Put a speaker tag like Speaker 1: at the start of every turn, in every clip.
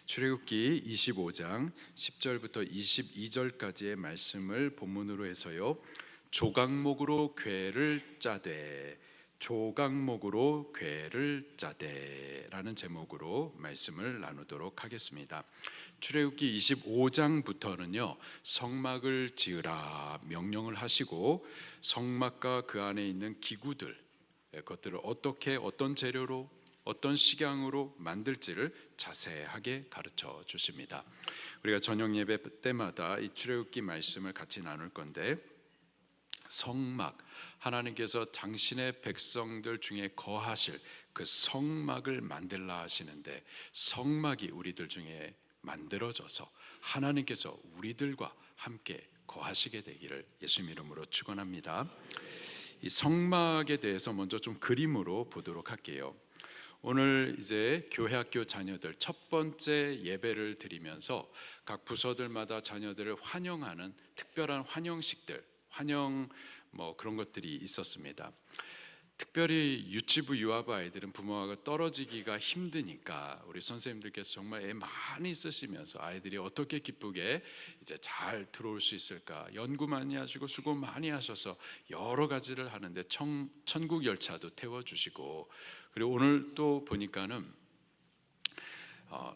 Speaker 1: 출애굽기 25장 10절부터 22절까지의 말씀을 본문으로 해서요, 조각목으로 궤를 짜되, 조각목으로 궤를 짜되라는 제목으로 말씀을 나누도록 하겠습니다. 출애굽기 25장부터는요, 성막을 지으라 명령을 하시고 성막과 그 안에 있는 기구들, 그것들을 어떻게, 어떤 재료로, 어떤 식양으로 만들지를 자세하게 가르쳐 주십니다. 우리가 저녁 예배 때마다 이 출애굽기 말씀을 같이 나눌 건데, 성막, 하나님께서 당신의 백성들 중에 거하실 그 성막을 만들라 하시는데, 성막이 우리들 중에 만들어져서 하나님께서 우리들과 함께 거하시게 되기를 예수님 이름으로 축원합니다. 이 성막에 대해서 먼저 좀 그림으로 보도록 할게요. 오늘 이제 교회 학교 자녀들 첫 번째 예배를 드리면서 각 부서들마다 자녀들을 환영하는 특별한 환영식들, 환영 그런 것들이 있었습니다. 특별히 유치부 유아부 아이들은 부모와 떨어지기가 힘드니까 우리 선생님들께서 정말 애 많이 쓰시면서 아이들이 어떻게 기쁘게 이제 잘 들어올 수 있을까 연구 많이 하시고 수고 많이 하셔서 여러 가지를 하는데 천국 열차도 태워주시고, 그리고 오늘 또 보니까는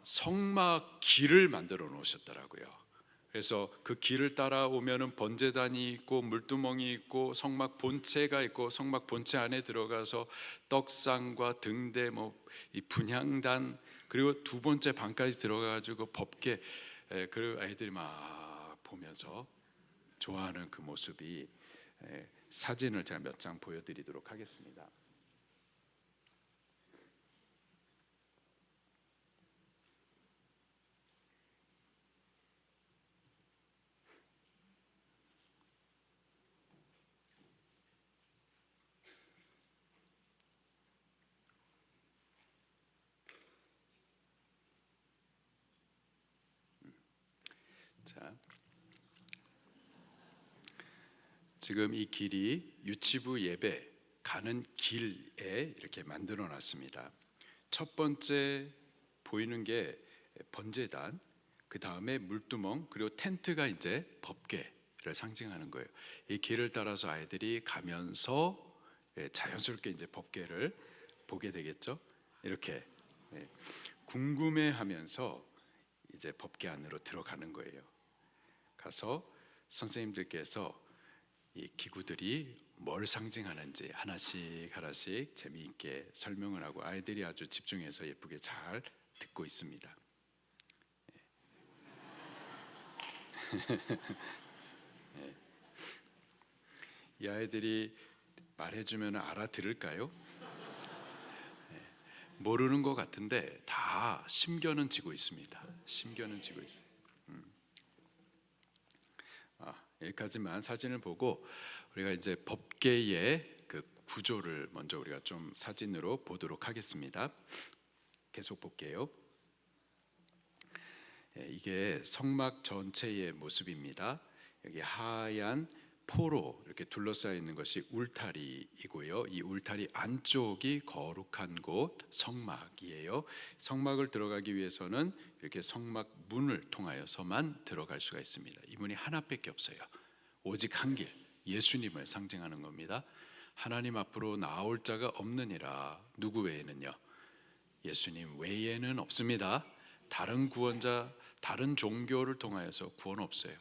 Speaker 1: 성막 길을 만들어 놓으셨더라고요. 그래서 그 길을 따라오면은 번제단이 있고 물두멍이 있고 성막 본체가 있고, 성막 본체 안에 들어가서 떡상과 등대, 이 분향단, 그리고 두 번째 방까지 들어가가지고 법궤, 그 아이들이 막 보면서 좋아하는 그 모습이, 사진을 제가 몇 장 보여드리도록 하겠습니다. 자, 지금 이 길이 유치부 예배 가는 길에 이렇게 만들어 놨습니다. 첫 번째 보이는 게 번제단, 그 다음에 물두멍, 그리고 텐트가 이제 법궤를 상징하는 거예요. 이 길을 따라서 아이들이 가면서 자연스럽게 이제 법궤를 보게 되겠죠. 이렇게 궁금해하면서 이제 법궤 안으로 들어가는 거예요. 가서 선생님들께서 이 기구들이 뭘 상징하는지 하나씩 하나씩 재미있게 설명을 하고 아이들이 아주 집중해서 예쁘게 잘 듣고 있습니다. 이 아이들이 말해주면 알아들을까요? 모르는 것 같은데 다 심겨는 지고 있습니다. 심겨는 지고 있어요. 여기까지만 사진을 보고 우리가 이제 법궤의 그 구조를 먼저 우리가 좀 사진으로 보도록 하겠습니다. 계속 볼게요. 이게 성막 전체의 모습입니다. 여기 하얀 포로 이렇게 둘러싸여 있는 것이 울타리이고요. 이 울타리 안쪽이 거룩한 곳 성막이에요. 성막을 들어가기 위해서는 이렇게 성막 문을 통하여서만 들어갈 수가 있습니다. 이 문이 하나밖에 없어요. 오직 한 길, 예수님을 상징하는 겁니다. 하나님 앞으로 나올 자가 없느니라. 누구 외에는요? 예수님 외에는 없습니다. 다른 구원자, 다른 종교를 통하여서 구원 없어요.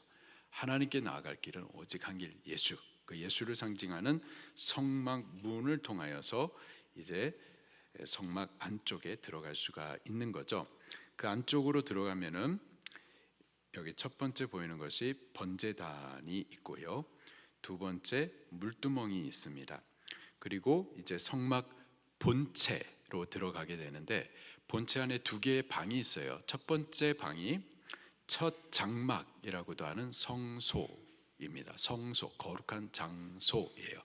Speaker 1: 하나님께 나아갈 길은 오직 한 길, 예수. 그 예수를 상징하는 성막 문을 통하여서 이제 성막 안쪽에 들어갈 수가 있는 거죠. 그 안쪽으로 들어가면은 여기 첫 번째 보이는 것이 번제단이 있고요. 두 번째 물두멍이 있습니다. 그리고 이제 성막 본체로 들어가게 되는데, 본체 안에 두 개의 방이 있어요. 첫 번째 방이 첫 장막이라고도 하는 성소입니다. 성소, 거룩한 장소예요.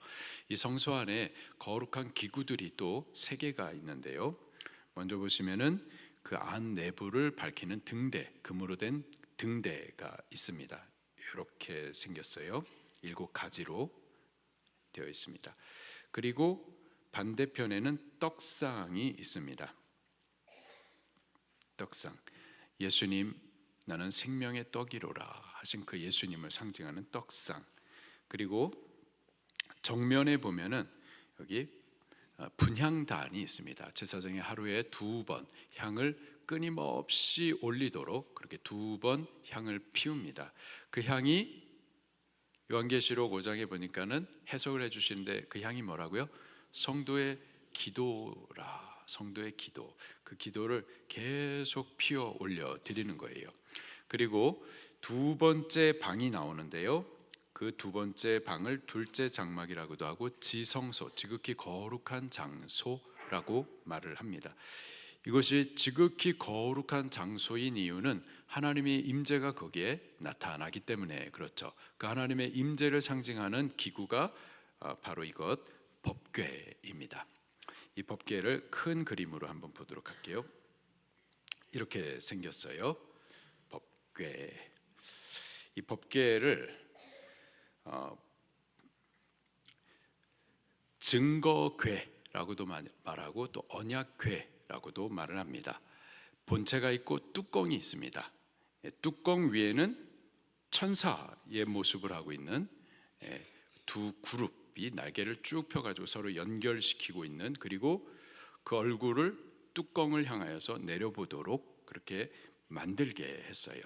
Speaker 1: 이 성소 안에 거룩한 기구들이 또 세 개가 있는데요. 먼저 보시면은 그 안 내부를 밝히는 등대, 금으로 된 등대가 있습니다. 이렇게 생겼어요. 7가지로 되어 있습니다. 그리고 반대편에는 떡상이 있습니다. 떡상. 예수님 나는 생명의 떡이로라 하신 그 예수님을 상징하는 떡상, 그리고 정면에 보면은 여기 분향단이 있습니다. 제사장이 하루에 2번 향을 끊임없이 올리도록 그렇게 2번 향을 피웁니다. 그 향이 요한계시록 5장에 보니까는 해석을 해주시는데 그 향이 뭐라고요? 성도의 기도라. 성도의 기도, 그 기도를 계속 피워 올려 드리는 거예요. 그리고 2번째 방이 나오는데요, 그 2번째 방을 둘째 장막이라고도 하고 지성소, 지극히 거룩한 장소라고 말을 합니다. 이것이 지극히 거룩한 장소인 이유는 하나님의 임재가 거기에 나타나기 때문에 그렇죠. 그 하나님의 임재를 상징하는 기구가 바로 이것 법궤입니다. 이 법궤를 큰 그림으로 한번 보도록 할게요. 이렇게 생겼어요. 법궤. 이 법궤를 증거궤라고도 말하고 또 언약궤라고도 말을 합니다. 본체가 있고 뚜껑이 있습니다. 뚜껑 위에는 천사의 모습을 하고 있는 2 그룹이 날개를 쭉 펴가지고 서로 연결시키고 있는, 그리고 그 얼굴을 뚜껑을 향하여서 내려보도록 그렇게 만들게 했어요.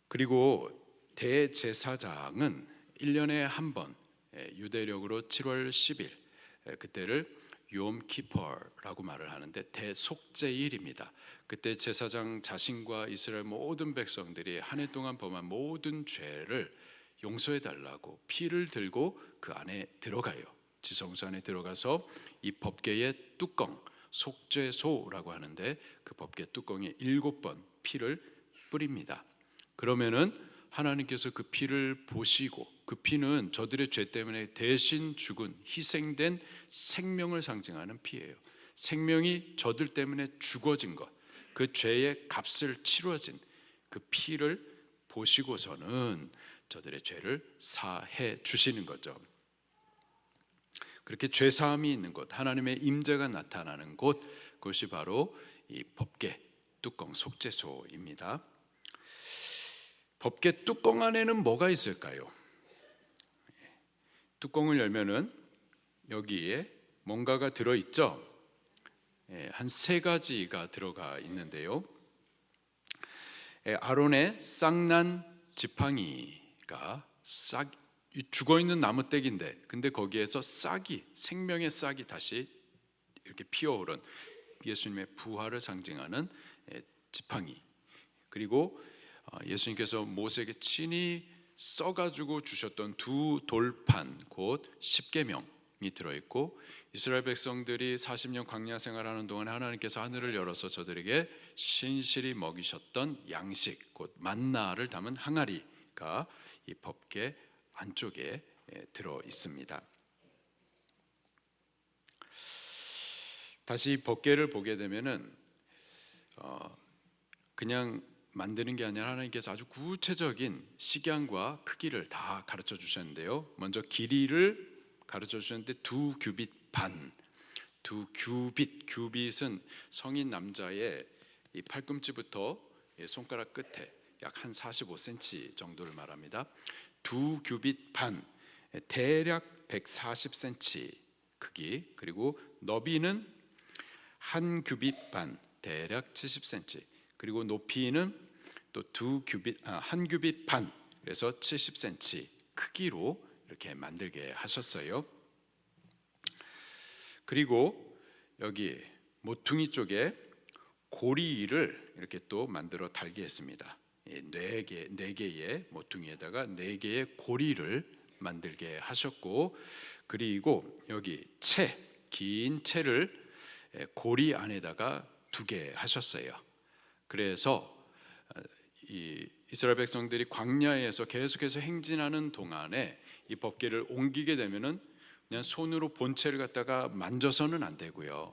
Speaker 1: 그리고 대제사장은 1년에 한 번, 유대력으로 7월 10일, 그때를 욤 키퍼라고 말을 하는데 대속죄일입니다. 그때 제사장 자신과 이스라엘 모든 백성들이 한 해 동안 범한 모든 죄를 용서해 달라고 피를 들고 그 안에 들어가요. 지성소 안에 들어가서 이 법궤의 뚜껑, 속죄소라고 하는데 그 법궤 뚜껑에 7번 피를 뿌립니다. 그러면은 하나님께서 그 피를 보시고, 그 피는 저들의 죄 때문에 대신 죽은 희생된 생명을 상징하는 피예요. 생명이 저들 때문에 죽어진 것, 그 죄의 값을 치러진 그 피를 보시고서는 저들의 죄를 사해 주시는 거죠. 그렇게 죄 사함이 있는 곳, 하나님의 임재가 나타나는 곳, 그것이 바로 이 법궤 뚜껑 속죄소입니다. 법궤 뚜껑 안에는 뭐가 있을까요? 뚜껑을 열면은 여기에 뭔가가 들어있죠. 한 3가지가 들어가 있는데요. 아론의 쌍난 지팡이가 죽어있는 나무떼기인데, 근데 거기에서 싹이, 생명의 싹이 다시 이렇게 피어오른 예수님의 부활을 상징하는 지팡이, 그리고 예수님께서 모세에게 친히 써가지고 주셨던 2 돌판, 곧 십계명이 들어있고, 이스라엘 백성들이 40년 광야 생활하는 동안 하나님께서 하늘을 열어서 저들에게 신실히 먹이셨던 양식, 곧 만나를 담은 항아리가 이 법궤 안쪽에 들어 있습니다. 다시 법궤를 보게 되면은 그냥 만드는 게 아니라 하나님께서 아주 구체적인 식양과 크기를 다 가르쳐 주셨는데요. 먼저 길이를 가르쳐 주셨는데 2 규빗 반, 2 규빗, 규빗은 성인 남자의 이 팔꿈치부터 손가락 끝에 약 한 45cm 정도를 말합니다. 2 규빗 반, 대략 140cm 크기, 그리고 너비는 1 규빗 반, 대략 70cm, 그리고 높이는 또 1 규빗 반, 그래서 70cm 크기로 이렇게 만들게 하셨어요. 그리고 여기 모퉁이 쪽에 고리를 이렇게 또 만들어 달게 했습니다. 4개의 모퉁이에다가 4개의 고리를 만들게 하셨고, 그리고 여기 긴 채를 고리 안에다가 두게 하셨어요. 그래서 이 이스라엘 백성들이 광야에서 계속해서 행진하는 동안에 이 법궤를 옮기게 되면은 그냥 손으로 본체를 갖다가 만져서는 안 되고요.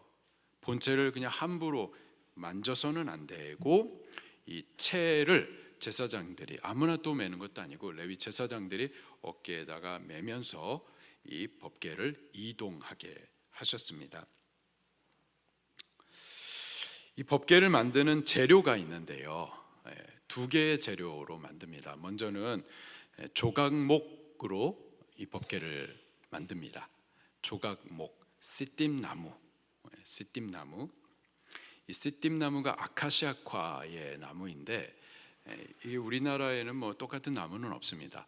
Speaker 1: 본체를 그냥 함부로 만져서는 안 되고, 이 채를 제사장들이 아무나 또 매는 것도 아니고 레위 제사장들이 어깨에다가 매면서 이 법궤를 이동하게 하셨습니다. 이 법궤를 만드는 재료가 있는데요. 두 개의 재료로 만듭니다. 먼저는 조각목으로 이 법궤를 만듭니다. 조각목, 씨띠나무. 이 씨띠나무가 아카시아과의 나무인데 이게 우리나라에는 뭐 똑같은 나무는 없습니다.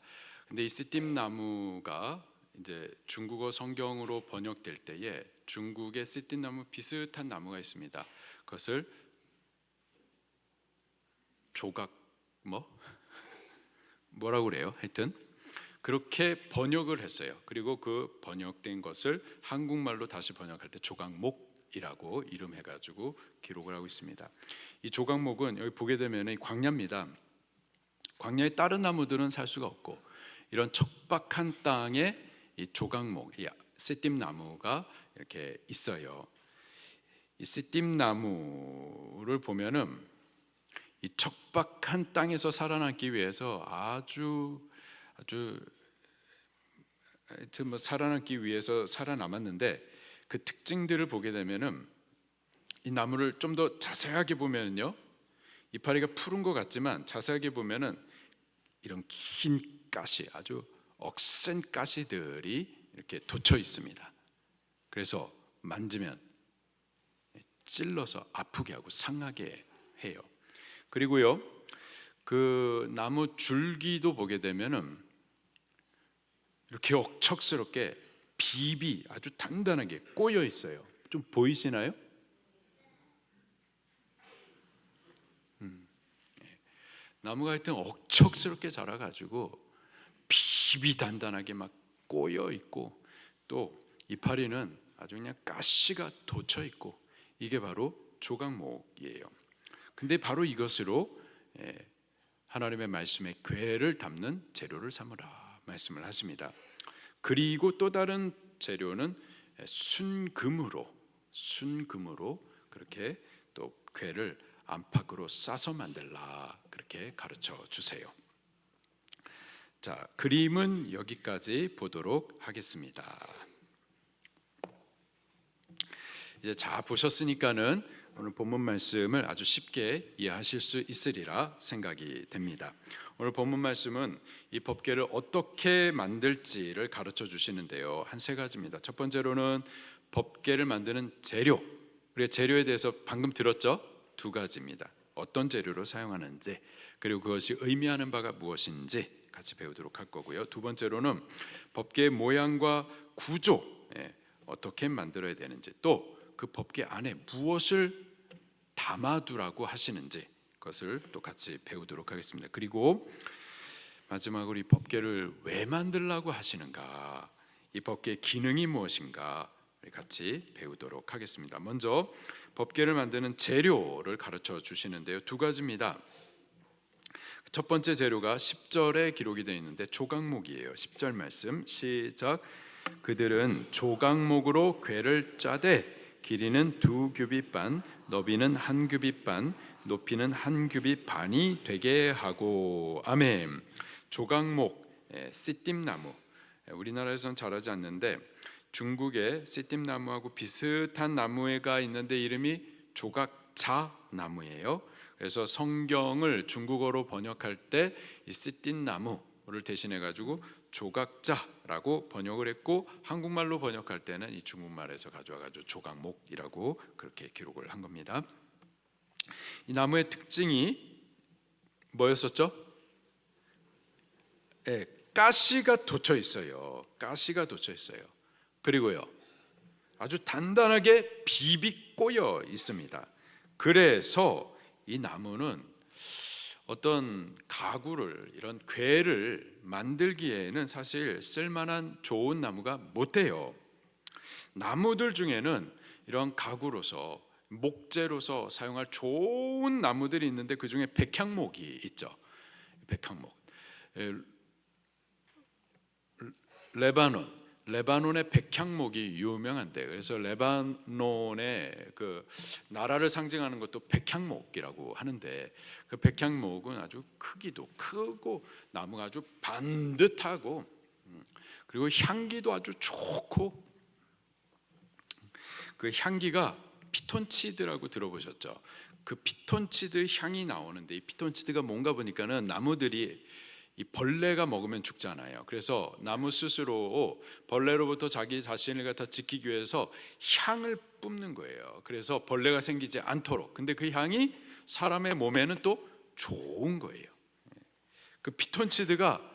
Speaker 1: 근데 이 씨띠나무가 이제 중국어 성경으로 번역될 때에 중국의 씨띠나무 비슷한 나무가 있습니다. 그것을 뭐라고 그래요? 하여튼 그렇게 번역을 했어요. 그리고 그 번역된 것을 한국말로 다시 번역할 때 조각목이라고 이름해가지고 기록을 하고 있습니다. 이 조각목은 여기 보게 되면 이 광야입니다. 광야에 다른 나무들은 살 수가 없고 이런 척박한 땅에 이 조각목, 이 씨띠나무가 이렇게 있어요. 이 씨띠나무를 보면은 이 척박한 땅에서 살아남기 위해서 아주 뭐 살아남기 위해서 살아남았는데 그 특징들을 보게 되면은 이 나무를 좀 더 자세하게 보면요, 이파리가 푸른 것 같지만 자세하게 보면은 이런 긴 가시, 아주 억센 가시들이 이렇게 돋쳐 있습니다. 그래서 만지면 찔러서 아프게 하고 상하게 해요. 그리고요, 그 나무 줄기도 보게 되면은 이렇게 억척스럽게 비비 아주 단단하게 꼬여 있어요. 좀 보이시나요? 나무가 하여튼 억척스럽게 자라가지고 비비 단단하게 막 꼬여 있고 또 이파리는 아주 그냥 가시가 돋쳐 있고 이게 바로 조각목이에요. 근데 바로 이것으로 하나님의 말씀의 궤를 담는 재료를 삼으라 말씀을 하십니다. 그리고 또 다른 재료는 순금으로 그렇게 또 궤를 안팎으로 싸서 만들라 그렇게 가르쳐 주세요. 자, 그림은 여기까지 보도록 하겠습니다. 이제 잘 보셨으니까는 오늘 본문 말씀을 아주 쉽게 이해하실 수 있으리라 생각이 됩니다. 오늘 본문 말씀은 이 법궤를 어떻게 만들지를 가르쳐 주시는데요. 한 세 가지입니다. 첫 번째로는 법궤를 만드는 재료, 우리가 재료에 대해서 방금 들었죠? 두 가지입니다. 어떤 재료로 사용하는지, 그리고 그것이 의미하는 바가 무엇인지 같이 배우도록 할 거고요. 두 번째로는 법궤의 모양과 구조, 어떻게 만들어야 되는지, 또 그 법궤 안에 무엇을 담아두라고 하시는지 그것을 또 같이 배우도록 하겠습니다. 그리고 마지막으로 이 법궤를 왜 만들라고 하시는가, 이 법궤의 기능이 무엇인가 같이 배우도록 하겠습니다. 먼저 법궤를 만드는 재료를 가르쳐 주시는데요. 두 가지입니다. 첫 번째 재료가 10절에 기록이 되어 있는데 조각목이에요. 10절 말씀 시작. 그들은 조각목으로 궤를 짜되 길이는 2규빗 반, 너비는 1규빗 반, 높이는 1규빗 반이 되게 하고. 아멘. 조각목, 씨띠나무. 우리나라에서는 자라지 않는데 중국에 씨띠나무하고 비슷한 나무가 있는데 이름이 조각자 나무예요. 그래서 성경을 중국어로 번역할 때 이 씨띠나무를 대신해 가지고 조각자라고 번역을 했고, 한국말로 번역할 때는 이 중국말에서 가져와 가지고 조각목이라고 그렇게 기록을 한 겁니다. 이 나무의 특징이 뭐였었죠? 가시가 돋쳐 있어요. 가시가 돋쳐 있어요. 그리고요, 아주 단단하게 비비 꼬여 있습니다. 그래서 이 나무는 어떤 가구를, 이런 궤를 만들기에는 사실 쓸만한 좋은 나무가 못 돼요. 나무들 중에는 이런 가구로서, 목재로서 사용할 좋은 나무들이 있는데 그 중에 백향목이 있죠. 백향목. 레바논의 백향목이 유명한데, 그래서 레바논의 그 나라를 상징하는 것도 백향목이라고 하는데, 그 백향목은 아주 크기도 크고 나무가 아주 반듯하고 그리고 향기도 아주 좋고, 그 향기가 피톤치드라고 들어보셨죠? 그 피톤치드 향이 나오는데, 이 피톤치드가 뭔가 보니까는 나무들이 이 벌레가 먹으면 죽잖아요. 그래서 나무 스스로 벌레로부터 자기 자신을 갖다 지키기 위해서 향을 뿜는 거예요. 그래서 벌레가 생기지 않도록. 근데 그 향이 사람의 몸에는 또 좋은 거예요. 그 피톤치드가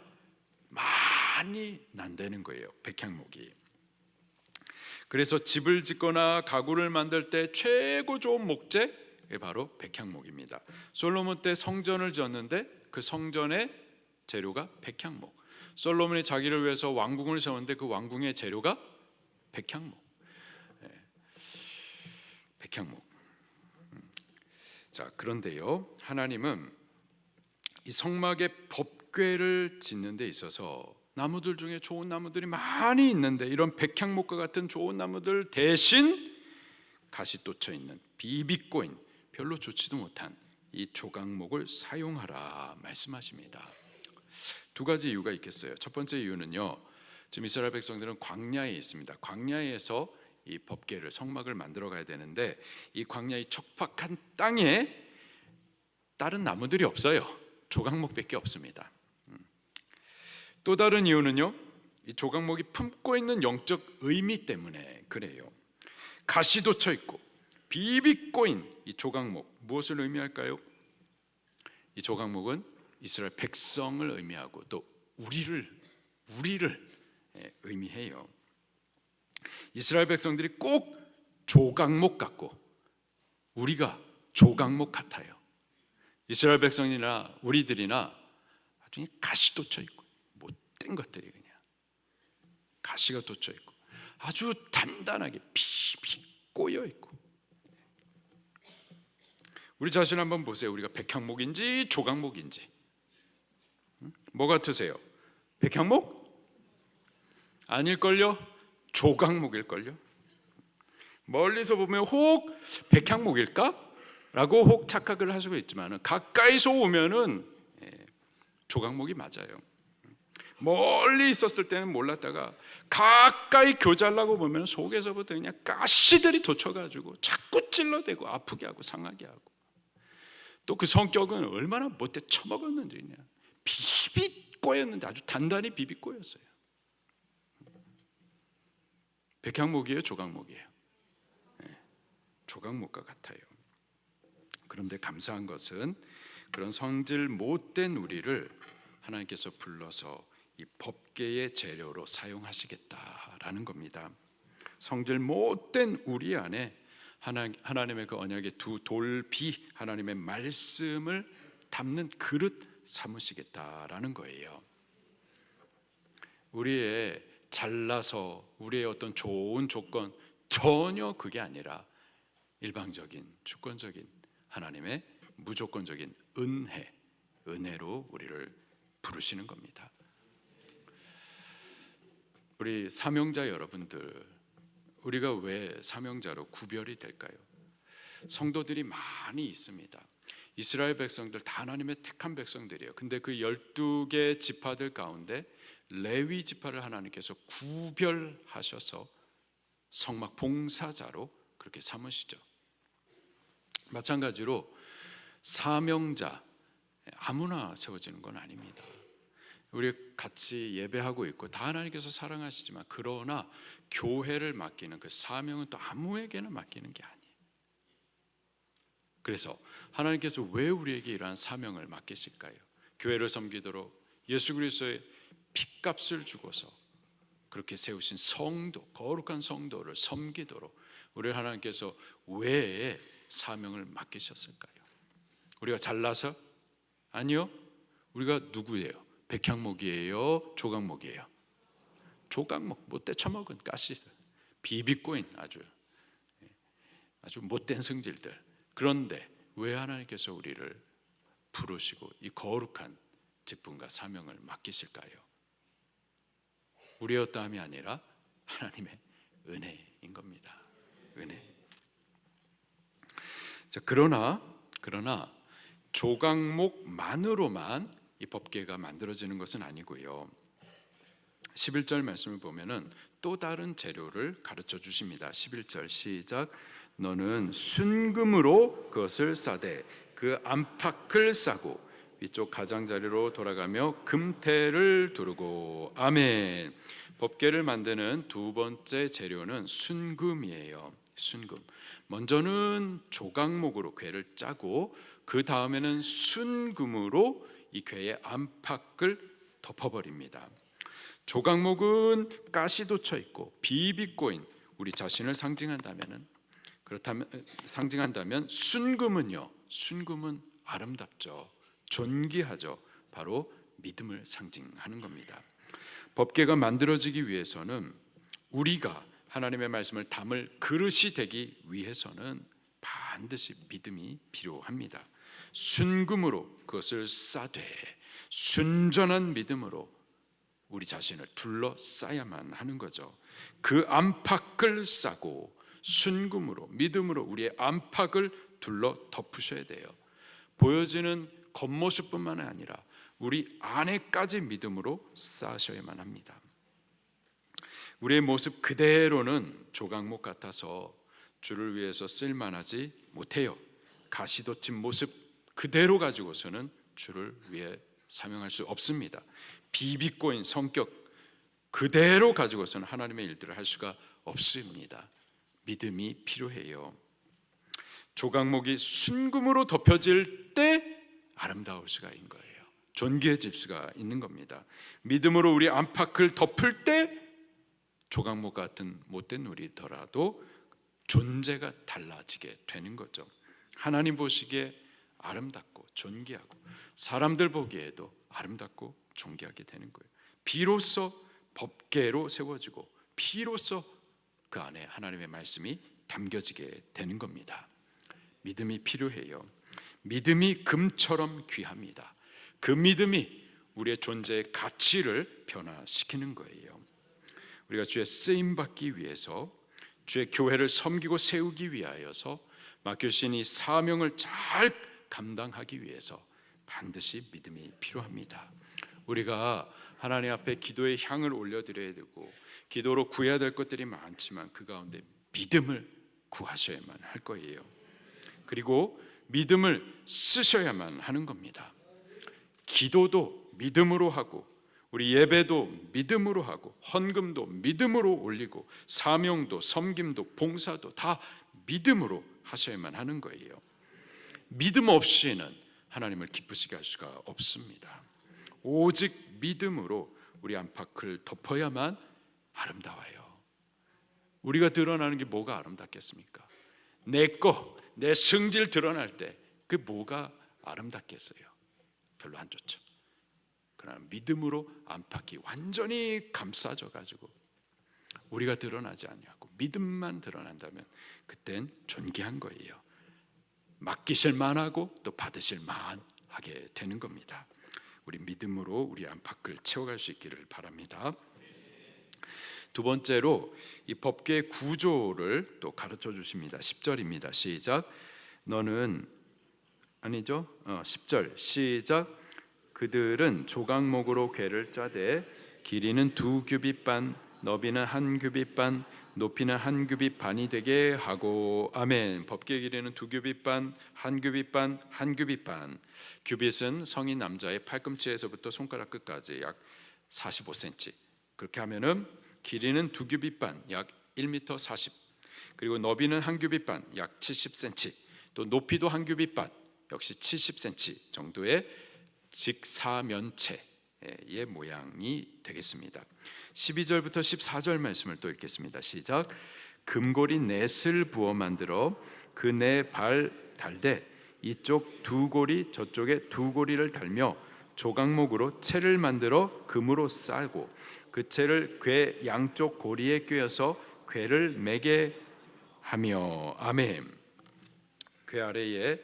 Speaker 1: 많이 난다는 거예요, 백향목이. 그래서 집을 짓거나 가구를 만들 때 최고 좋은 목재, 바로 백향목입니다. 솔로몬 때 성전을 지었는데 그 성전의 재료가 백향목. 솔로몬이 자기를 위해서 왕궁을 세웠는데 그 왕궁의 재료가 백향목. 백향목. 자, 그런데요, 하나님은 이 성막의 법궤를 짓는 데 있어서 나무들 중에 좋은 나무들이 많이 있는데, 이런 백향목과 같은 좋은 나무들 대신 가시 돋쳐 있는 비비꼬인 별로 좋지도 못한 이 조각목을 사용하라 말씀하십니다. 두 가지 이유가 있겠어요. 첫 번째 이유는요, 지금 이스라엘 백성들은 광야에 있습니다. 광야에서 이 법궤를, 성막을 만들어 가야 되는데, 이 광야의 척박한 땅에 다른 나무들이 없어요. 조각목밖에 없습니다. 또 다른 이유는요, 이 조각목이 품고 있는 영적 의미 때문에 그래요. 가시 돋쳐 있고 비비꼬인 이 조각목, 무엇을 의미할까요? 이 조각목은 이스라엘 백성을 의미하고 또 우리를 의미해요. 이스라엘 백성들이 꼭 조각목 같고 우리가 조각목 같아요. 이스라엘 백성이나 우리들이나 나중에 가시 돋쳐 있고 못된 것들이 그냥 가시가 돋쳐 있고 아주 단단하게 비비 꼬여 있고. 우리 자신 한번 보세요. 우리가 백향목인지 조각목인지. 뭐 같으세요? 백향목? 아닐걸요? 조각목일걸요? 멀리서 보면 혹 백향목일까? 라고 혹 착각을 할 수가 있지만 가까이서 오면은 조각목이 맞아요. 멀리 있었을 때는 몰랐다가 가까이 교자라고 보면 속에서부터 그냥 가시들이 돋쳐가지고 자꾸 찔러대고 아프게 하고 상하게 하고, 또 그 성격은 얼마나 못돼 처먹었는지 그냥 비비꼬였는데 아주 단단히 비비꼬였어요. 백향목이에요, 조각목이에요? 조각목과 같아요. 그런데 감사한 것은 그런 성질 못된 우리를 하나님께서 불러서 이 법궤의 재료로 사용하시겠다라는 겁니다. 성질 못된 우리 안에 하나님의 그 언약의 두 돌비, 하나님의 말씀을 담는 그릇 삼으시겠다라는 거예요. 우리의 잘나서 우리의 어떤 좋은 조건, 전혀 그게 아니라 일방적인 주권적인 하나님의 무조건적인 은혜로 우리를 부르시는 겁니다. 우리 사명자 여러분들, 우리가 왜 사명자로 구별이 될까요? 성도들이 많이 있습니다. 이스라엘 백성들 다 하나님의 택한 백성들이에요. 근데 그 12개 지파들 가운데 레위 지파를 하나님께서 구별하셔서 성막 봉사자로 그렇게 삼으시죠. 마찬가지로 사명자 아무나 세워지는 건 아닙니다. 우리 같이 예배하고 있고 다 하나님께서 사랑하시지만, 그러나 교회를 맡기는 그 사명은 또 아무에게나 맡기는 게 아니에요. 그래서 하나님께서 왜 우리에게 이러한 사명을 맡기실까요? 교회를 섬기도록 예수 그리스도의 핏값을 주고서 그렇게 세우신 성도, 거룩한 성도를 섬기도록 우리 하나님께서 왜 사명을 맡기셨을까요? 우리가 잘나서? 아니요. 우리가 누구예요? 백향목이에요? 조각목이에요? 조각목, 못돼 처먹은 가시, 비비꼬인 아주 못된 성질들. 그런데 왜 하나님께서 우리를 부르시고 이 거룩한 직분과 사명을 맡기실까요? 우리의 어떠함이 아니라 하나님의 은혜인 겁니다. 은혜. 자, 그러나 조각목만으로만 이 법궤가 만들어지는 것은 아니고요. 11절 말씀을 보면은 또 다른 재료를 가르쳐 주십니다. 11절 시작. 너는 순금으로 그것을 싸되 그 안팎을 싸고 위쪽 가장자리로 돌아가며 금테를 두르고. 아멘. 법궤를 만드는 두 번째 재료는 순금이에요. 순금. 먼저는 조각목으로 궤를 짜고 그 다음에는 순금으로 이 궤의 안팎을 덮어버립니다. 조각목은 가시 돋쳐 있고 비비꼬인 우리 자신을 상징한다면은, 상징한다면 순금은요, 순금은 아름답죠, 존귀하죠. 바로 믿음을 상징하는 겁니다. 법궤가 만들어지기 위해서는 우리가 하나님의 말씀을 담을 그릇이 되기 위해서는 반드시 믿음이 필요합니다. 순금으로 그것을 싸되 순전한 믿음으로 우리 자신을 둘러싸야만 하는 거죠. 그 안팎을 싸고 순금으로, 믿음으로 우리의 안팎을 둘러 덮으셔야 돼요. 보여지는 겉모습뿐만 아니라 우리 안에까지 믿음으로 쌓으셔야만 합니다. 우리의 모습 그대로는 조각목 같아서 주를 위해서 쓸만하지 못해요. 가시 돋친 모습 그대로 가지고서는 주를 위해 사명할 수 없습니다. 비비꼬인 성격 그대로 가지고서는 하나님의 일들을 할 수가 없습니다. 믿음이 필요해요. 조각목이 순금으로 덮여질 때 아름다울 수가 있는 거예요. 존귀해질 수가 있는 겁니다. 믿음으로 우리 안팎을 덮을 때 조각목 같은 못된 우리더라도 존재가 달라지게 되는 거죠. 하나님 보시기에 아름답고 존귀하고 사람들 보기에도 아름답고 존귀하게 되는 거예요. 비로소 법궤로 세워지고 비로소 그 안에 하나님의 말씀이 담겨지게 되는 겁니다. 믿음이 필요해요. 믿음이 금처럼 귀합니다. 그 믿음이 우리의 존재의 가치를 변화시키는 거예요. 우리가 주의 쓰임받기 위해서 주의 교회를 섬기고 세우기 위하여서 맡겨주신 이 사명을 잘 감당하기 위해서 반드시 믿음이 필요합니다. 우리가 하나님 앞에 기도의 향을 올려드려야 되고 기도로 구해야 될 것들이 많지만 그 가운데 믿음을 구하셔야만 할 거예요. 그리고 믿음을 쓰셔야만 하는 겁니다. 기도도 믿음으로 하고 우리 예배도 믿음으로 하고 헌금도 믿음으로 올리고 사명도 섬김도 봉사도 다 믿음으로 하셔야만 하는 거예요. 믿음 없이는 하나님을 기쁘시게 할 수가 없습니다. 오직 믿음으로 우리 안팎을 덮어야만 아름다워요. 우리가 드러나는 게 뭐가 아름답겠습니까? 내 성질 드러날 때 그 뭐가 아름답겠어요? 별로 안 좋죠. 그러나 믿음으로 안팎이 완전히 감싸져 가지고 우리가 드러나지 않냐고 믿음만 드러난다면 그땐 존귀한 거예요. 맡기실 만하고 또 받으실 만하게 되는 겁니다. 우리 믿음으로 우리 안팎을 채워갈 수 있기를 바랍니다. 두 번째로 이 법궤의 구조를 또 가르쳐 주십니다. 10절입니다. 시작. 너는 10절 시작. 그들은 조각목으로 궤를 짜되 길이는 2규빗 반, 너비는 1규빗 반, 높이는 1규빗 반이 되게 하고. 아멘. 법궤의 길이는 2규빗 반, 1규빗 반, 1규빗 반. 규빗은 성인 남자의 팔꿈치에서부터 손가락 끝까지 약 45cm. 그렇게 하면은 길이는 2규빗 반, 약 1m 40. 그리고 너비는 1규빗 반, 약 70cm. 또 높이도 1규빗 반, 역시 70cm 정도의 직사면체의 모양이 되겠습니다. 12절부터 14절 말씀을 또 읽겠습니다. 시작. 금고리 넷을 부어 만들어 그 네 발 달되 이쪽 2고리 저쪽에 2고리를 달며 조각목으로 채를 만들어 금으로 싸고 그 채를 궤 양쪽 고리에 꿰어서 궤를 매게 하며. 아멘. 궤 아래에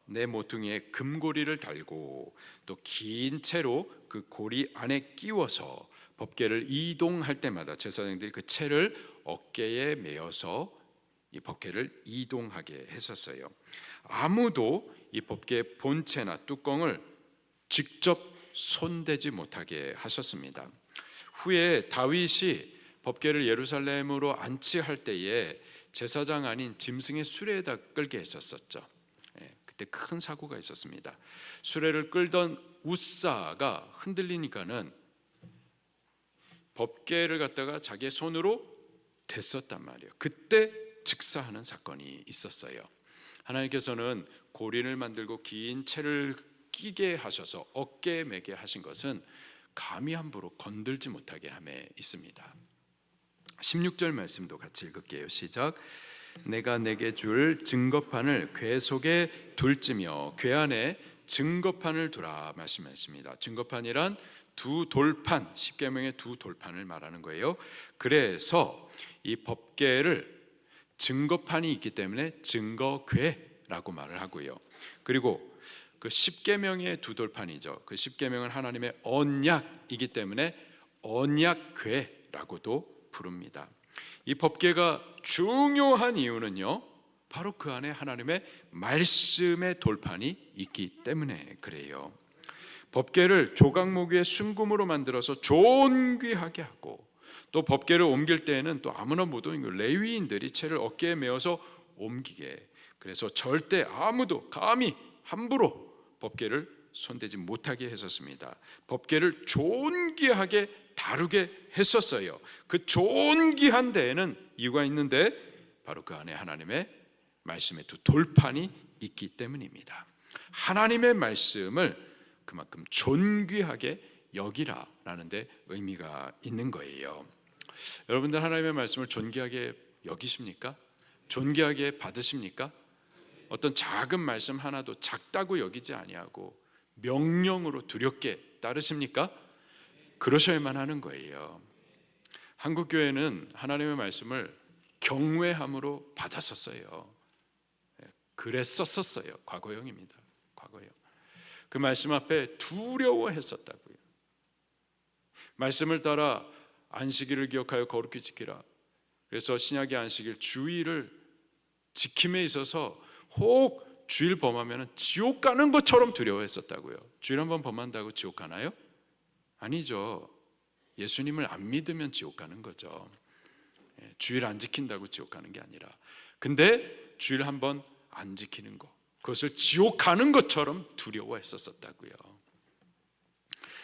Speaker 1: 내 모퉁이에 금고리를 달고 또 긴 채로 그 고리 안에 끼워서 법궤를 이동할 때마다 제사장들이 그 채를 어깨에 메어서 이 법궤를 이동하게 했었어요. 아무도 이 법궤의 본체나 뚜껑을 직접 손대지 못하게 하셨습니다. 후에 다윗이 법궤를 예루살렘으로 안치할 때에 제사장 아닌 짐승의 수레에다 끌게 했었었죠. 그때 큰 사고가 있었습니다. 수레를 끌던 웃사가 흔들리니까는 법궤를 갖다가 자기의 손으로 댔었단 말이에요. 그때 즉사하는 사건이 있었어요. 하나님께서는 고린을 만들고 긴 채를 끼게 하셔서 어깨에 매게 하신 것은 감히 함부로 건들지 못하게 함에 있습니다. 16절 말씀도 같이 읽을게요. 시작. 내가 내게 줄 증거판을 궤 속에 둘지며 궤 안에 증거판을 두라 말씀하십니다. 증거판이란 두 돌판, 십계명의 두 돌판을 말하는 거예요. 그래서 이 법궤를 증거판이 있기 때문에 증거궤라고 말을 하고요. 그리고 그 십계명의 두 돌판이죠. 그 십계명은 하나님의 언약이기 때문에 언약궤라고도 부릅니다. 이 법궤가 중요한 이유는요, 바로 그 안에 하나님의 말씀의 돌판이 있기 때문에 그래요. 법궤를 조각목 위에 순금으로 만들어서 존귀하게 하고, 또 법궤를 옮길 때에는 또 아무나 못 옮기고 레위인들이 채를 어깨에 메어서 옮기게, 그래서 절대 아무도 감히 함부로 법궤를 손대지 못하게 했었습니다. 법궤를 존귀하게 다루게 했었어요. 그 존귀한 데에는 이유가 있는데 바로 그 안에 하나님의 말씀의 두 돌판이 있기 때문입니다. 하나님의 말씀을 그만큼 존귀하게 여기라라는 데 의미가 있는 거예요. 여러분들 하나님의 말씀을 존귀하게 여기십니까? 존귀하게 받으십니까? 어떤 작은 말씀 하나도 작다고 여기지 아니하고 명령으로 두렵게 따르십니까? 그러셔야만 하는 거예요. 한국 교회는 하나님의 말씀을 경외함으로 받았었어요. 그랬었어요. 과거형입니다. 과거형. 그 말씀 앞에 두려워했었다고요. 말씀을 따라 안식일을 기억하여 거룩히 지키라. 그래서 신약의 안식일 주일을 지킴에 있어서 혹 주일 범하면 지옥 가는 것처럼 두려워했었다고요. 주일 한번 범한다고 지옥 가나요? 아니죠. 예수님을 안 믿으면 지옥 가는 거죠. 주일 안 지킨다고 지옥 가는 게 아니라, 근데 주일 한번 안 지키는 거, 그것을 지옥 가는 것처럼 두려워했었다고요.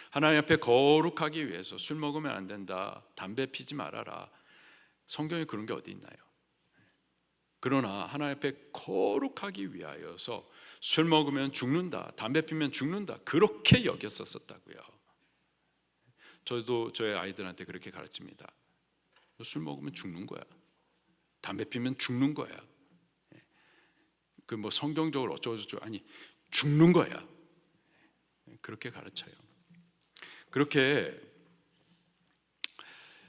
Speaker 1: 하나님 앞에 거룩하기 위해서 술 먹으면 안 된다, 담배 피지 말아라. 성경에 그런 게 어디 있나요? 그러나 하나님 앞에 거룩하기 위하여서 술 먹으면 죽는다, 담배 피면 죽는다, 그렇게 여겼었다고요. 저도 저의 아이들한테 그렇게 가르칩니다. 술 먹으면 죽는 거야, 담배 피면 죽는 거야, 그 뭐 성경적으로 어쩌고저쩌고, 아니 죽는 거야, 그렇게 가르쳐요. 그렇게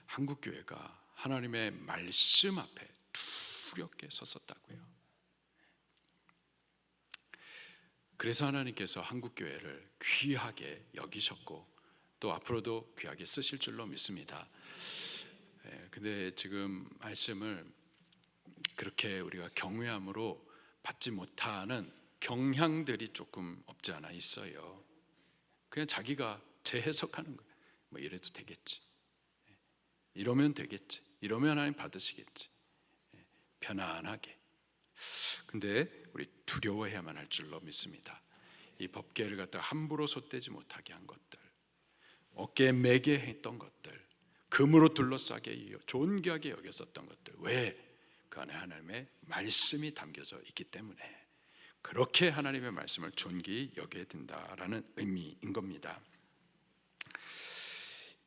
Speaker 1: 한국 교회가 하나님의 말씀 앞에 두렵게 섰었다고요. 그래서 하나님께서 한국 교회를 귀하게 여기셨고 또 앞으로도 귀하게 쓰실 줄로 믿습니다. 근데 지금 말씀을 그렇게 우리가 경외함으로 받지 못하는 경향들이 조금 없지 않아 있어요. 그냥 자기가 재해석하는 거예요. 뭐 이래도 되겠지, 이러면 되겠지, 이러면 하나님 받으시겠지, 편안하게. 근데 우리 두려워해야만 할 줄로 믿습니다. 이 법궤를 갖다 함부로 솟대지 못하게 한 것들, 어깨에 매게 했던 것들, 금으로 둘러싸게 존귀하게 여겼었던 것들, 왜? 그 안에 하나님의 말씀이 담겨져 있기 때문에 그렇게 하나님의 말씀을 존귀히 여겨야 된다라는 의미인 겁니다.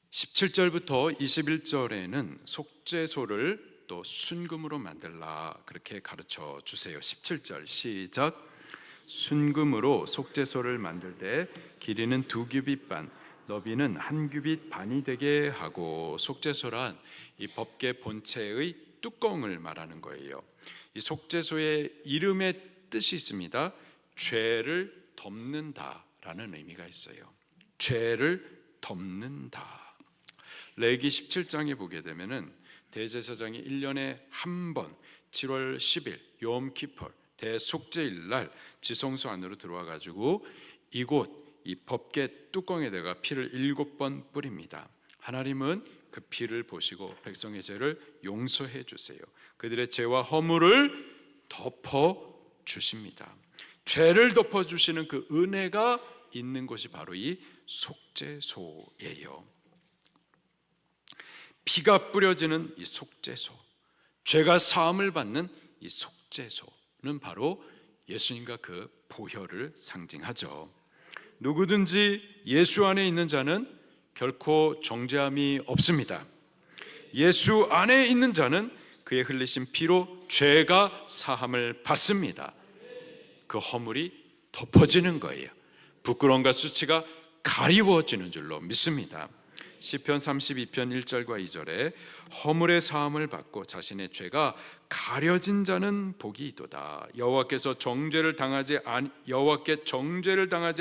Speaker 1: 17절부터 21절에는 속죄소를 또 순금으로 만들라 그렇게 가르쳐 주세요. 17절 시작. 순금으로 속죄소를 만들되 길이는 2규빗 반, 너비는 1규빗 반이 되게 하고. 속죄소란 이 법궤 본체의 뚜껑을 말하는 거예요. 이 속죄소의 이름의 뜻이 있습니다. 죄를 덮는다라는 의미가 있어요. 죄를 덮는다. 레위기 17장에 보게 되면은 대제사장이 1년에 한 번 7월 10일 욤키퍼 대속죄일 날 지성소 안으로 들어와 가지고 이곳 이 법궤 뚜껑에다가 피를 7번 뿌립니다. 하나님은 그 피를 보시고 백성의 죄를 용서해 주세요. 그들의 죄와 허물을 덮어 주십니다. 죄를 덮어 주시는 그 은혜가 있는 곳이 바로 이 속죄소예요. 피가 뿌려지는 이 속죄소, 죄가 사함을 받는 이 속죄소는 바로 예수님과 그 보혈을 상징하죠. 누구든지 예수 안에 있는 자는 결코 정죄함이 없습니다. 예수 안에 있는 자는 그의 흘리신 피로 죄가 사함을 받습니다. 그 허물이 덮어지는 거예요. 부끄러움과 수치가 가리워지는 줄로 믿습니다. 시편 32편 1절과 2절에 허물의 사함을 받고 자신의 죄가 가려진 자는 복이 있도다. 여호와께 정죄를 당하지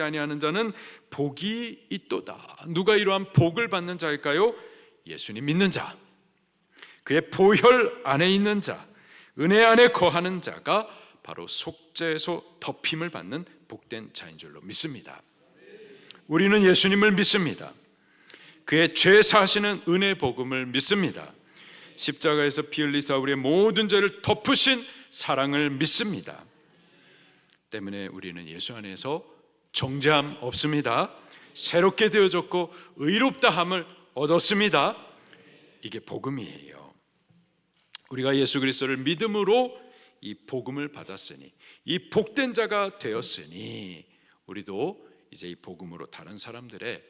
Speaker 1: 아니하는 자는 복이 있도다. 누가 이러한 복을 받는 자일까요? 예수님 믿는 자, 그의 보혈 안에 있는 자, 은혜 안에 거하는 자가 바로 속죄소 덮임을 받는 복된 자인 줄로 믿습니다. 우리는 예수님을 믿습니다. 그의 죄 사시는 은혜 복음을 믿습니다. 십자가에서 피 흘리사 우리의 모든 죄를 덮으신 사랑을 믿습니다. 때문에 우리는 예수 안에서 정죄함 없습니다. 새롭게 되어졌고 의롭다함을 얻었습니다. 이게 복음이에요. 우리가 예수 그리스도를 믿음으로 이 복음을 받았으니, 이 복된 자가 되었으니, 우리도 이제 이 복음으로 다른 사람들의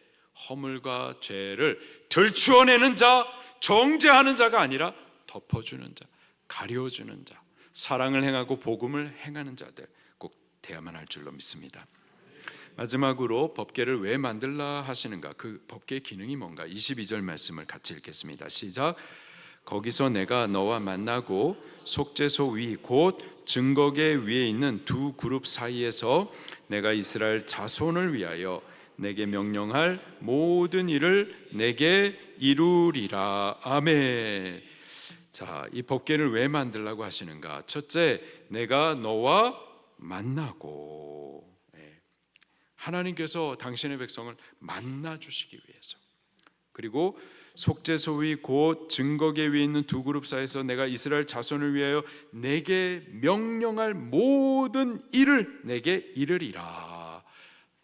Speaker 1: 허물과 죄를 들추어내는 자, 정죄하는 자가 아니라 덮어주는 자, 가려주는 자, 사랑을 행하고 복음을 행하는 자들 꼭 되어야만 할 줄로 믿습니다. 마지막으로 법궤를 왜 만들라 하시는가? 그 법궤의 기능이 뭔가? 22절 말씀을 같이 읽겠습니다. 시작. 거기서 내가 너와 만나고 속죄소 위 곧 증거궤 위에 있는 두 그룹 사이에서 내가 이스라엘 자손을 위하여 내게 명령할 모든 일을 내게 이루리라. 아멘. 자, 이 법궤를 왜 만들라고 하시는가? 첫째, 내가 너와 만나고, 하나님께서 당신의 백성을 만나 주시기 위해서, 그리고 속죄소 위 곧 증거궤 위에 있는 두 그룹 사이에서 내가 이스라엘 자손을 위하여 내게 명령할 모든 일을 내게 이르리라.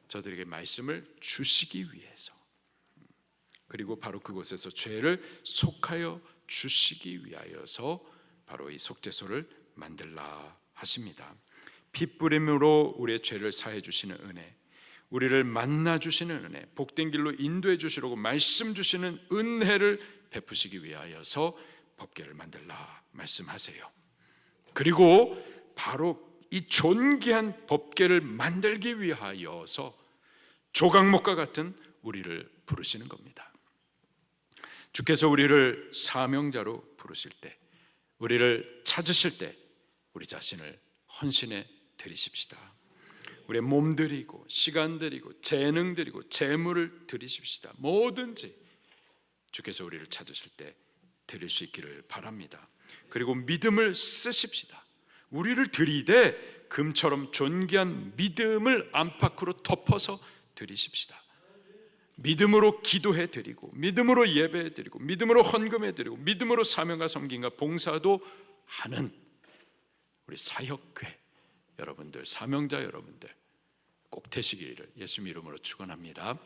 Speaker 1: 저들에게 말씀을 주시기 위해서, 그리고 바로 그곳에서 죄를 속하여 주시기 위하여서 바로 이 속죄소를 만들라 하십니다. 피 뿌림으로 우리의 죄를 사해 주시는 은혜, 우리를 만나 주시는 은혜, 복된 길로 인도해 주시려고 말씀 주시는 은혜를 베푸시기 위하여서 법궤를 만들라 말씀하세요. 그리고 바로 이 존귀한 법궤를 만들기 위하여서 조각목과 같은 우리를 부르시는 겁니다. 주께서 우리를 사명자로 부르실 때, 우리를 찾으실 때 우리 자신을 헌신해 드리십시다. 우리의 몸 드리고 시간 드리고 재능 드리고 재물을 드리십시다. 뭐든지 주께서 우리를 찾으실 때 드릴 수 있기를 바랍니다. 그리고 믿음을 쓰십시다. 우리를 드리되 금처럼 존귀한 믿음을 안팎으로 덮어서 드리십시다. 믿음으로 기도해 드리고, 믿음으로 예배해 드리고, 믿음으로 헌금해 드리고, 믿음으로 사명과 섬김과 봉사도 하는 우리 사역회 여러분들, 사명자 여러분들 꼭 되시기를 예수님 이름으로 축원합니다.